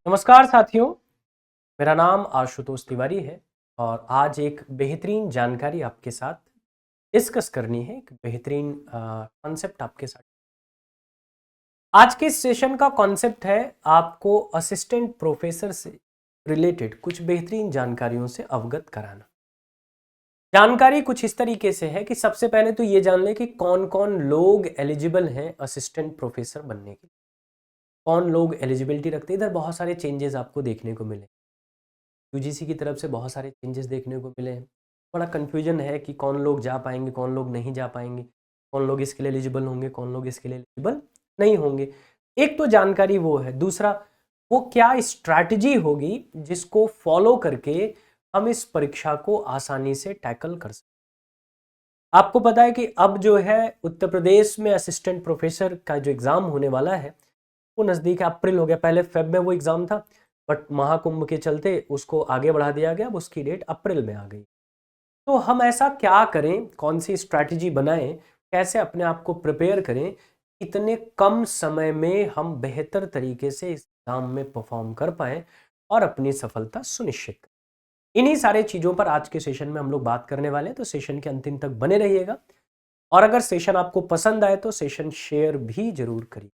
नमस्कार साथियों, मेरा नाम आशुतोष तिवारी है और आज एक बेहतरीन जानकारी आपके साथ डिस्कस करनी है। एक बेहतरीन कॉन्सेप्ट आपके साथ। आज के सेशन का कॉन्सेप्ट है आपको असिस्टेंट प्रोफेसर से रिलेटेड कुछ बेहतरीन जानकारियों से अवगत कराना। जानकारी कुछ इस तरीके से है कि सबसे पहले तो ये जान लें कि कौन कौन लोग एलिजिबल हैं असिस्टेंट प्रोफेसर बनने के लिए। कौन लोग एलिजिबिलिटी रखते हैं। इधर बहुत सारे चेंजेस आपको देखने को मिले। यूजीसी की तरफ से बहुत सारे चेंजेस देखने को मिले हैं। बड़ा कन्फ्यूजन है कि कौन लोग जा पाएंगे, कौन लोग नहीं जा पाएंगे, कौन लोग इसके लिए एलिजिबल होंगे, कौन लोग इसके लिए एलिजिबल नहीं होंगे। एक तो जानकारी वो है। दूसरा, वो क्या स्ट्रैटेजी होगी जिसको फॉलो करके हम इस परीक्षा को आसानी से टैकल कर सकते। आपको पता है कि अब जो है उत्तर प्रदेश में असिस्टेंट प्रोफेसर का जो एग्ज़ाम होने वाला है वो नज़दीक अप्रैल हो गया। पहले फेब में वो एग्ज़ाम था, बट महाकुंभ के चलते उसको आगे बढ़ा दिया गया। अब उसकी डेट अप्रैल में आ गई। तो हम ऐसा क्या करें, कौन सी स्ट्रैटेजी बनाएं, कैसे अपने आप को प्रिपेयर करें, इतने कम समय में हम बेहतर तरीके से इस एग्जाम में परफॉर्म कर पाएं और अपनी सफलता सुनिश्चित करें। इन्हीं सारे चीज़ों पर आज के सेशन में हम लोग बात करने वाले हैं। तो सेशन के अंतिम तक बने रहिएगा और अगर सेशन आपको पसंद आए तो सेशन शेयर भी जरूर करिए।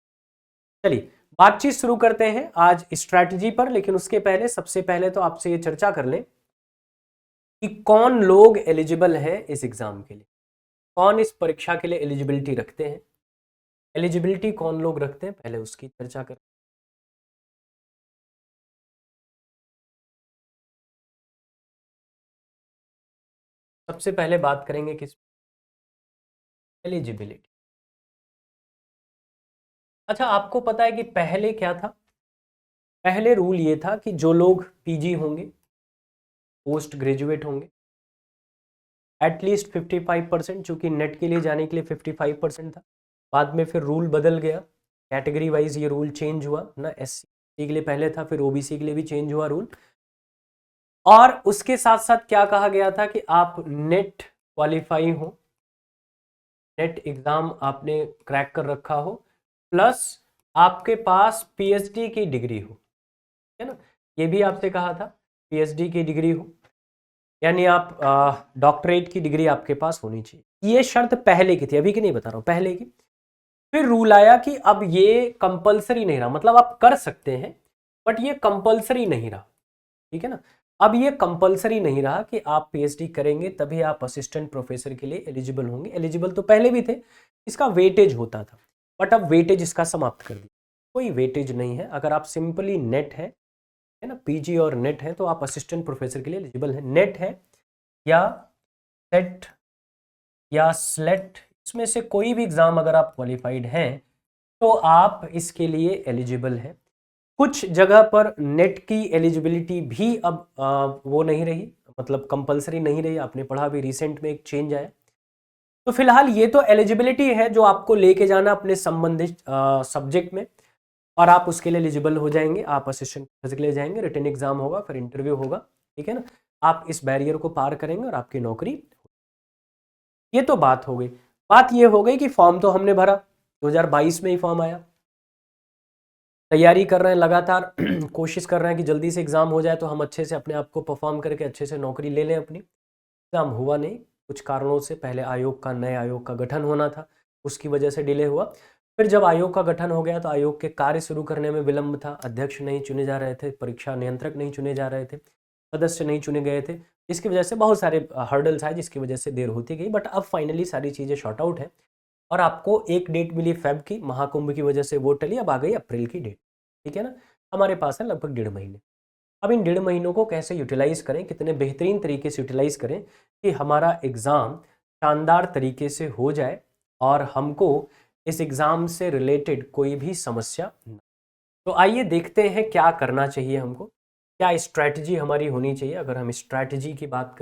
चलिए बातचीत शुरू करते हैं आज स्ट्रैटेजी पर। लेकिन उसके पहले सबसे पहले तो आपसे ये चर्चा कर लें कि कौन लोग एलिजिबल हैं इस एग्जाम के लिए, कौन इस परीक्षा के लिए एलिजिबिलिटी रखते हैं। एलिजिबिलिटी कौन लोग रखते हैं, पहले उसकी चर्चा करें। सबसे पहले बात करेंगे किस एलिजिबिलिटी। अच्छा, आपको पता है कि पहले क्या था? पहले रूल ये था कि जो लोग पीजी होंगे, पोस्ट ग्रेजुएट होंगे, एटलीस्ट 55%, चूंकि नेट के लिए जाने के लिए 55% था। बाद में फिर रूल बदल गया, कैटेगरी वाइज ये रूल चेंज हुआ ना। एससी के लिए पहले था, फिर ओबीसी के लिए भी चेंज हुआ रूल। और उसके साथ साथ क्या कहा गया था कि आप नेट क्वालिफाई हो, नेट एग्जाम आपने क्रैक कर रखा हो, प्लस आपके पास पीएचडी की डिग्री हो, है ना। ये भी आपसे कहा था पीएचडी की डिग्री हो, यानी आप डॉक्टरेट की डिग्री आपके पास होनी चाहिए। ये शर्त पहले की थी, अभी की नहीं बता रहा हूँ, पहले की। फिर रूल आया कि अब ये कंपलसरी नहीं रहा, मतलब आप कर सकते हैं बट ये कंपलसरी नहीं रहा, ठीक है ना। अब ये कंपलसरी नहीं रहा कि आप पीएचडी करेंगे तभी आप असिस्टेंट प्रोफेसर के लिए एलिजिबल होंगे। एलिजिबल तो पहले भी थे, इसका वेटेज होता था, बट अब वेटेज इसका समाप्त कर दिया। कोई वेटेज नहीं है। अगर आप सिंपली नेट है ना, पीजी और नेट है, तो आप असिस्टेंट प्रोफेसर के लिए एलिजिबल है। नेट है या सेट या स्लेट, इसमें से कोई भी एग्जाम अगर आप क्वालिफाइड हैं तो आप इसके लिए एलिजिबल हैं। कुछ जगह पर नेट की एलिजिबिलिटी भी अब वो नहीं रही, मतलब कंपलसरी नहीं रही। आपने पढ़ा भी रिसेंट में एक चेंज आया। तो फिलहाल ये तो एलिजिबिलिटी है जो आपको लेके जाना अपने संबंधित सब्जेक्ट में, और आप उसके लिए एलिजिबल हो जाएंगे। आप असिस्टेंट प्रोफेसर के लिए जाएंगे, रिटन एग्जाम होगा, फिर इंटरव्यू होगा, ठीक है ना। आप इस बैरियर को पार करेंगे और आपकी नौकरी। ये तो बात हो गई। बात ये हो गई कि फॉर्म तो हमने भरा, 2022 में ही फॉर्म आया। तैयारी कर रहे हैं लगातार कोशिश कर रहे हैं कि जल्दी से एग्ज़ाम हो जाए तो हम अच्छे से अपने आप को परफॉर्म करके अच्छे से नौकरी ले लें अपनी। एग्ज़ाम हुआ नहीं, कुछ कारणों से। पहले आयोग का, नए आयोग का गठन होना था, उसकी वजह से डिले हुआ। फिर जब आयोग का गठन हो गया तो आयोग के कार्य शुरू करने में विलंब था। अध्यक्ष नहीं चुने जा रहे थे, परीक्षा नियंत्रक नहीं चुने जा रहे थे, सदस्य नहीं चुने गए थे, जिसकी वजह से बहुत सारे हर्डल्स आए, जिसकी वजह से देर होती गई। बट अब फाइनली सारी चीज़ें शॉर्ट आउट है और आपको एक डेट मिली फेब की, महाकुंभ की वजह से वो टली। अब आ गई अप्रैल की डेट, ठीक है ना। हमारे पास है लगभग 1.5 महीने। अब इन 1.5 महीनों को कैसे यूटिलाइज करें, कितने बेहतरीन तरीके से यूटिलाइज करें कि हमारा एग्ज़ाम शानदार तरीके से हो जाए और हमको इस एग्ज़ाम से रिलेटेड कोई भी समस्या न। तो आइए देखते हैं क्या करना चाहिए हमको, क्या स्ट्रैटेजी हमारी होनी चाहिए। अगर हम स्ट्रैटेजी की बात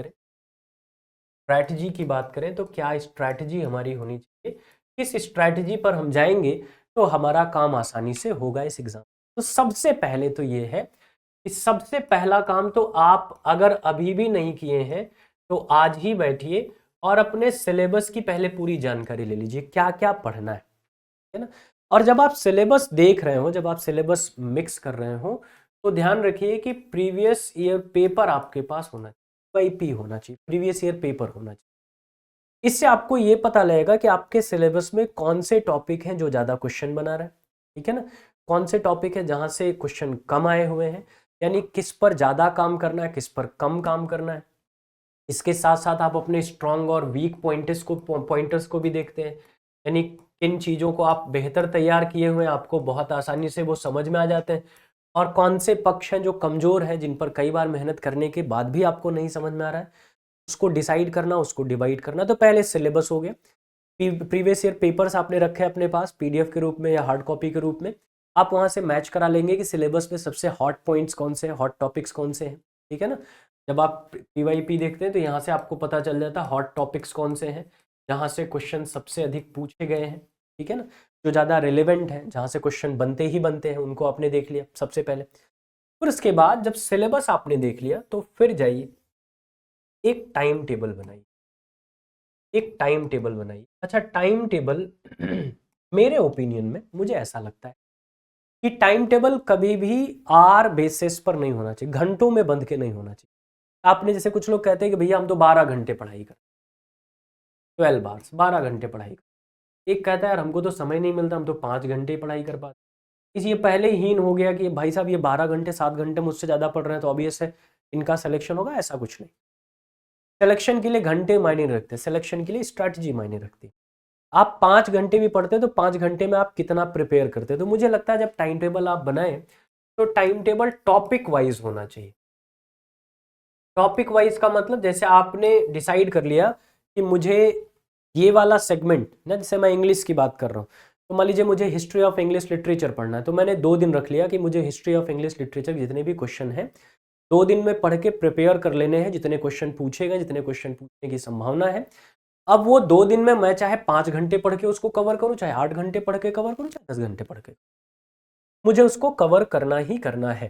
करें, तो क्या स्ट्रैटेजी हमारी होनी चाहिए, किस स्ट्रैटेजी पर हम जाएंगे तो हमारा काम आसानी से होगा इस एग्ज़ाम। तो सबसे पहले तो ये है कि सबसे पहला काम तो आप अगर अभी भी नहीं किए हैं तो आज ही बैठिए और अपने सिलेबस की पहले पूरी जानकारी ले लीजिए, क्या क्या पढ़ना है ना। और जब आप सिलेबस देख रहे हो, जब आप सिलेबस मिक्स कर रहे हो, तो ध्यान रखिए कि प्रीवियस ईयर पेपर आपके पास होना चाहिए, PYP होना चाहिए, प्रीवियस ईयर पेपर होना चाहिए। इससे आपको ये पता लगेगा कि आपके सिलेबस में कौन से टॉपिक हैं जो ज़्यादा क्वेश्चन बना रहे हैं, ठीक है ना, कौन से टॉपिक है जहाँ से क्वेश्चन कम आए हुए हैं, यानी किस पर ज़्यादा काम करना है, किस पर कम काम करना है। इसके साथ साथ आप अपने स्ट्रॉन्ग और वीक पॉइंटर्स को भी देखते हैं, यानी किन चीज़ों को आप बेहतर तैयार किए हुए हैं, आपको बहुत आसानी से वो समझ में आ जाते हैं, और कौन से पक्ष हैं जो कमज़ोर हैं, जिन पर कई बार मेहनत करने के बाद भी आपको नहीं समझ में आ रहा है, उसको डिसाइड करना, उसको डिवाइड करना। तो पहले सिलेबस हो गया, प्रीवियस ईयर पेपर्स आपने रखे अपने पास PDF के रूप में या हार्ड कॉपी के रूप में, आप वहाँ से मैच करा लेंगे कि सिलेबस में सबसे हॉट पॉइंट्स कौन से हैं, हॉट टॉपिक्स कौन से हैं, ठीक है ना। जब आप PYP देखते हैं तो यहाँ से आपको पता चल जाता है हॉट टॉपिक्स कौन से हैं, जहाँ से क्वेश्चन सबसे अधिक पूछे गए हैं, ठीक है ना, जो ज़्यादा रिलेवेंट हैं, जहाँ से क्वेश्चन बनते ही बनते हैं, उनको आपने देख लिया सबसे पहले। फिर उसके बाद जब सिलेबस आपने देख लिया तो फिर जाइए एक टाइम टेबल बनाइए, एक टाइम टेबल बनाइए। अच्छा, टाइम टेबल मेरे ओपिनियन में मुझे ऐसा लगता है कि टाइम टेबल कभी भी आर बेसिस पर नहीं होना चाहिए, घंटों में बंध के नहीं होना चाहिए। आपने जैसे कुछ लोग कहते हैं कि भैया हम तो 12 घंटे पढ़ाई कर, 12 आवर्स, 12 घंटे पढ़ाई कर। एक कहता है यार हमको तो समय नहीं मिलता, हम तो 5 घंटे पढ़ाई कर पाते। इस ये पहले ही हीन हो गया कि भाई साहब ये 12 घंटे 7 घंटे मुझसे ज़्यादा पढ़ रहे हैं तो ऑब्वियस है इनका सिलेक्शन होगा। ऐसा कुछ नहीं, सिलेक्शन के लिए घंटे मायने नहीं रखते, सिलेक्शन के लिए स्ट्रैटेजी मायने रखती है। आप 5 घंटे भी पढ़ते हैं तो 5 घंटे में आप कितना प्रिपेयर करते हैं। तो मुझे लगता है जब टाइम टेबल आप बनाएं तो टाइम टेबल टॉपिक वाइज होना चाहिए। टॉपिक वाइज का मतलब जैसे आपने डिसाइड कर लिया कि मुझे ये वाला सेगमेंट ना, जैसे मैं इंग्लिश की बात कर रहा हूँ तो मान लीजिए मुझे हिस्ट्री ऑफ इंग्लिश लिटरेचर पढ़ना है, तो मैंने 2 दिन रख लिया कि मुझे हिस्ट्री ऑफ इंग्लिश लिटरेचर जितने भी क्वेश्चन हैं 2 दिन में पढ़ के प्रिपेयर कर लेने हैं, जितने क्वेश्चन पूछे गए, जितने क्वेश्चन पूछने की संभावना है। अब वो 2 दिन में मैं चाहे 5 घंटे पढ़ के उसको कवर करूं, चाहे 8 घंटे पढ़ के कवर करूं, चाहे 10 घंटे पढ़ के, मुझे उसको कवर करना ही करना है,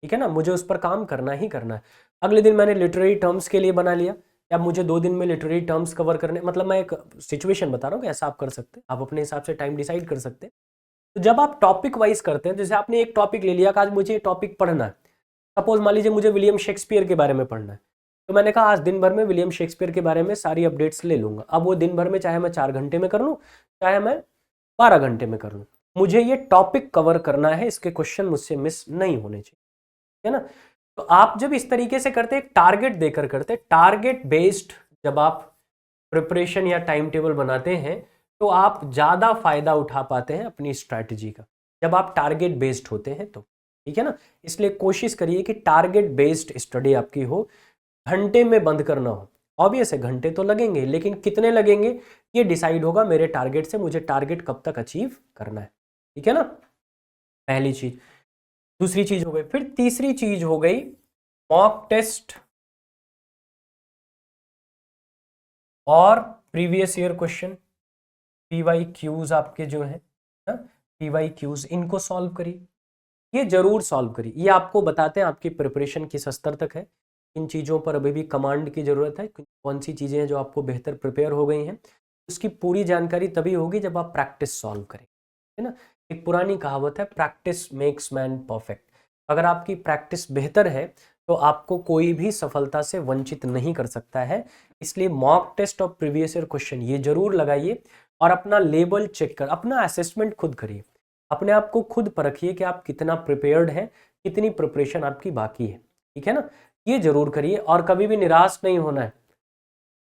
ठीक है ना, मुझे उस पर काम करना ही करना है। अगले दिन मैंने लिटरेरी टर्म्स के लिए बना लिया, अब मुझे 2 दिन में लिटरेरी टर्म्स कवर करने, मतलब मैं एक सिचुएशन बता रहा हूँ कि ऐसा आप कर सकते हैं, आप अपने हिसाब से टाइम डिसाइड कर सकते हैं। तो जब आप टॉपिक वाइज करते हैं, जैसे आपने एक टॉपिक ले लिया कि आज मुझे ये टॉपिक पढ़ना है, सपोज मान लीजिए मुझे विलियम शेक्सपियर के बारे में पढ़ना है, तो मैंने कहा आज दिन भर में विलियम शेक्सपियर के बारे में सारी अपडेट्स ले लूंगा। अब वो दिन भर में चाहे मैं 4 घंटे में कर लूँ, चाहे मैं 12 घंटे में कर लूँ, मुझे ये टॉपिक कवर करना है, इसके क्वेश्चन मुझसे मिस नहीं होने चाहिए, है ना। तो आप जब इस तरीके से करते हैं, एक टारगेट देकर करते, टारगेट बेस्ड जब आप प्रिपरेशन या टाइम टेबल बनाते हैं तो आप ज़्यादा फायदा उठा पाते हैं अपनी स्ट्रैटेजी का, जब आप टारगेट बेस्ड होते हैं तो, ठीक है ना। इसलिए कोशिश करिए कि टारगेट बेस्ड स्टडी आपकी हो, घंटे में बंद करना हो। ऑब्वियस है घंटे तो लगेंगे, लेकिन कितने लगेंगे ये डिसाइड होगा मेरे टारगेट से, मुझे टारगेट कब तक अचीव करना है, ठीक है ना, पहली चीज। दूसरी चीज हो गई, फिर तीसरी चीज हो गई मॉक टेस्ट और प्रीवियस ईयर क्वेश्चन, PYQs आपके जो है PYQs, इनको सॉल्व करिए, ये जरूर सॉल्व करिए। ये आपको बताते हैं आपकी प्रिपरेशन किस स्तर तक है, इन चीज़ों पर अभी भी कमांड की ज़रूरत है, कौन सी चीज़ें हैं जो आपको बेहतर प्रिपेयर हो गई हैं। उसकी पूरी जानकारी तभी होगी जब आप प्रैक्टिस सॉल्व करें, है ना। एक पुरानी कहावत है, प्रैक्टिस मेक्स मैन परफेक्ट। अगर आपकी प्रैक्टिस बेहतर है तो आपको कोई भी सफलता से वंचित नहीं कर सकता है। इसलिए मॉक टेस्ट और प्रीवियस ईयर क्वेश्चन ये जरूर लगाइए, और अपना लेवल चेक कर, अपना असेसमेंट खुद करिए, अपने आप को खुद परखिए कि आप कितना प्रिपेयर्ड हैं, कितनी प्रिपरेशन आपकी बाकी है, ठीक है ना। ये जरूर करिए, और कभी भी निराश नहीं होना है।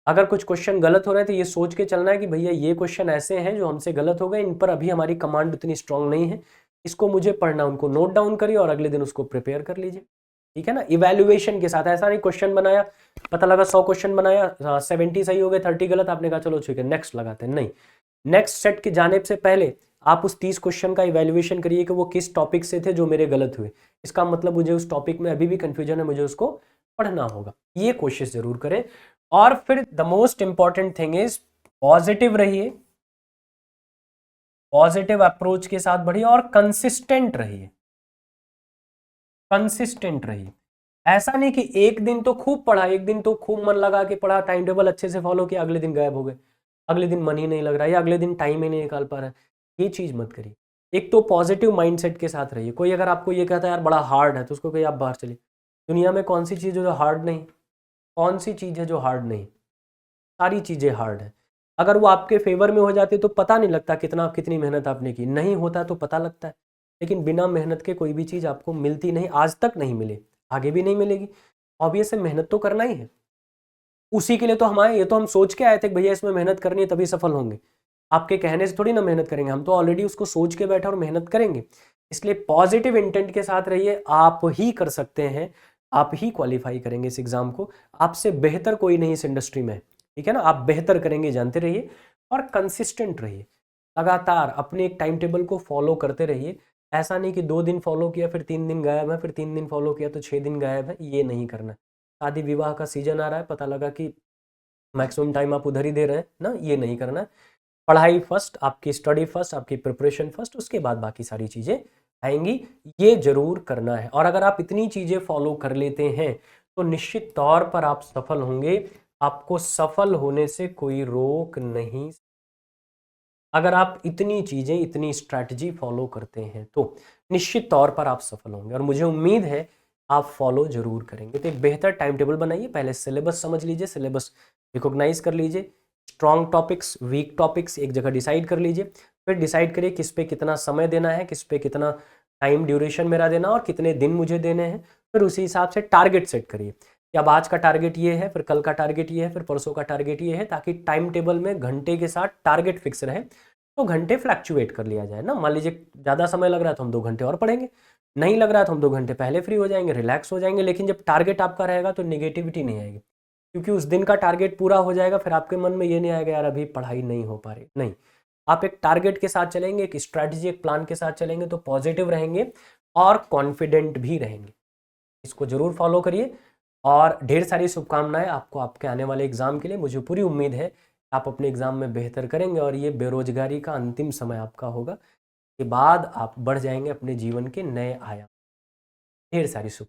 अगर कुछ क्वेश्चन गलत हो रहे हैं तो ये सोच के चलना है कि भैया ये क्वेश्चन ऐसे हैं जो हमसे गलत हो गए, इन पर अभी हमारी कमांड उतनी स्ट्रांग नहीं है, इसको मुझे पढ़ना, उनको नोट डाउन करिए और अगले दिन उसको प्रिपेयर कर लीजिए, ठीक है ना। इवैल्यूएशन के साथ, ऐसा नहीं क्वेश्चन बनाया, पता लगा 100 क्वेश्चन बनाया, 70 सही हो गए, 30 गलत, आपने कहा चलो ठीक है नेक्स्ट लगाते हैं, नहीं। नेक्स्ट सेट के जाने से पहले आप उस 30 क्वेश्चन का इवैल्यूएशन करिए कि वो किस टॉपिक से थे जो मेरे गलत हुए, इसका मतलब मुझे उस टॉपिक में अभी भी कंफ्यूजन है, मुझे उसको पढ़ना होगा, ये कोशिश जरूर करें। और फिर the most important thing is positive रहिए, पॉजिटिव अप्रोच के साथ बढ़िए और कंसिस्टेंट रहिए, कंसिस्टेंट रहिए। ऐसा नहीं कि एक दिन तो खूब पढ़ा, एक दिन तो खूब मन लगा के पढ़ा, टाइम टेबल अच्छे से फॉलो किया, अगले दिन गायब हो गए, अगले दिन मन ही नहीं लग रहा है, या अगले दिन टाइम ही नहीं निकाल पा रहा है, ये चीज मत करिए। एक तो पॉजिटिव माइंडसेट के साथ रहिए। कोई अगर आपको ये कहता है यार बड़ा हार्ड है, तो उसको कहिए आप बाहर चलिए। दुनिया में कौन सी चीज़ है जो हार्ड नहीं? कौन सी चीज़ है जो हार्ड नहीं? सारी चीज़ें हार्ड है। अगर वो आपके फेवर में हो जाती तो पता नहीं लगता कितनी मेहनत आपने की, नहीं होता तो पता लगता है। लेकिन बिना मेहनत के कोई भी चीज़ आपको मिलती नहीं, आज तक नहीं मिले, आगे भी नहीं मिलेगी। ऑब्वियस है, मेहनत तो करना ही है। उसी के लिए तो हम आए, ये तो हम सोच के आए थे कि भैया इसमें मेहनत करनी है तभी सफल होंगे। आपके कहने से थोड़ी ना मेहनत करेंगे, हम तो ऑलरेडी उसको सोच के बैठे और मेहनत करेंगे। इसलिए पॉजिटिव इंटेंट के साथ रहिए, आप ही कर सकते हैं, आप ही क्वालिफाई करेंगे इस एग्जाम को। आपसे बेहतर कोई नहीं इस इंडस्ट्री में, ठीक है ना। आप बेहतर करेंगे, जानते रहिए और कंसिस्टेंट रहिए। लगातार अपने एक टाइम टेबल को फॉलो करते रहिए। ऐसा नहीं कि 2 दिन फॉलो किया फिर 3 दिन गायब है, फिर 3 दिन फॉलो किया तो 6 दिन गायब है, ये नहीं करना। शादी विवाह का सीजन आ रहा है, पता लगा कि मैक्सिमम टाइम आप उधर ही दे रहे हैं ना, ये नहीं करना है। पढ़ाई फर्स्ट, आपकी स्टडी फर्स्ट, आपकी प्रिपरेशन फर्स्ट, उसके बाद बाकी सारी चीज़ें आएंगी, ये जरूर करना है। और अगर आप इतनी चीज़ें फॉलो कर लेते हैं तो निश्चित तौर पर आप सफल होंगे। आपको सफल होने से कोई रोक नहीं। अगर आप इतनी चीज़ें, इतनी स्ट्रैटेजी फॉलो करते हैं तो निश्चित तौर पर आप सफल होंगे, और मुझे उम्मीद है आप फॉलो जरूर करेंगे। तो एक बेहतर टाइम टेबल बनाइए, पहले सिलेबस समझ लीजिए, सिलेबस रिकॉग्नाइज कर लीजिए, स्ट्रॉन्ग टॉपिक्स, वीक टॉपिक्स एक जगह डिसाइड कर लीजिए, फिर डिसाइड करिए किस पे कितना समय देना है, किस पे कितना टाइम ड्यूरेशन मेरा देना और कितने दिन मुझे देने हैं। फिर उसी हिसाब से टारगेट सेट करिए कि अब आज का टारगेट ये है, फिर कल का टारगेट ये है, फिर परसों का टारगेट ये है, ताकि टाइम टेबल में घंटे के साथ टारगेट फिक्स रहे, तो घंटे फ्लैक्चुएट कर लिया जाए ना। मान लीजिए ज़्यादा समय लग रहा है तो हम 2 घंटे और पढ़ेंगे, नहीं लग रहा है तो हम 2 घंटे पहले फ्री हो जाएंगे, रिलैक्स हो जाएंगे। लेकिन जब टारगेट आपका रहेगा तो निगेटिविटी नहीं आएगी, क्योंकि उस दिन का टारगेट पूरा हो जाएगा। फिर आपके मन में ये नहीं आएगा यार अभी पढ़ाई नहीं हो पा रही, नहीं। आप एक टारगेट के साथ चलेंगे, एक स्ट्रैटेजी, एक प्लान के साथ चलेंगे तो पॉजिटिव रहेंगे और कॉन्फिडेंट भी रहेंगे। इसको जरूर फॉलो करिए और ढेर सारी शुभकामनाएं आपको आपके आने वाले एग्जाम के लिए। मुझे पूरी उम्मीद है आप अपने एग्जाम में बेहतर करेंगे और ये बेरोजगारी का अंतिम समय आपका होगा। के बाद आप बढ़ जाएंगे अपने जीवन के नए आयाम। ढेर सारी शुभ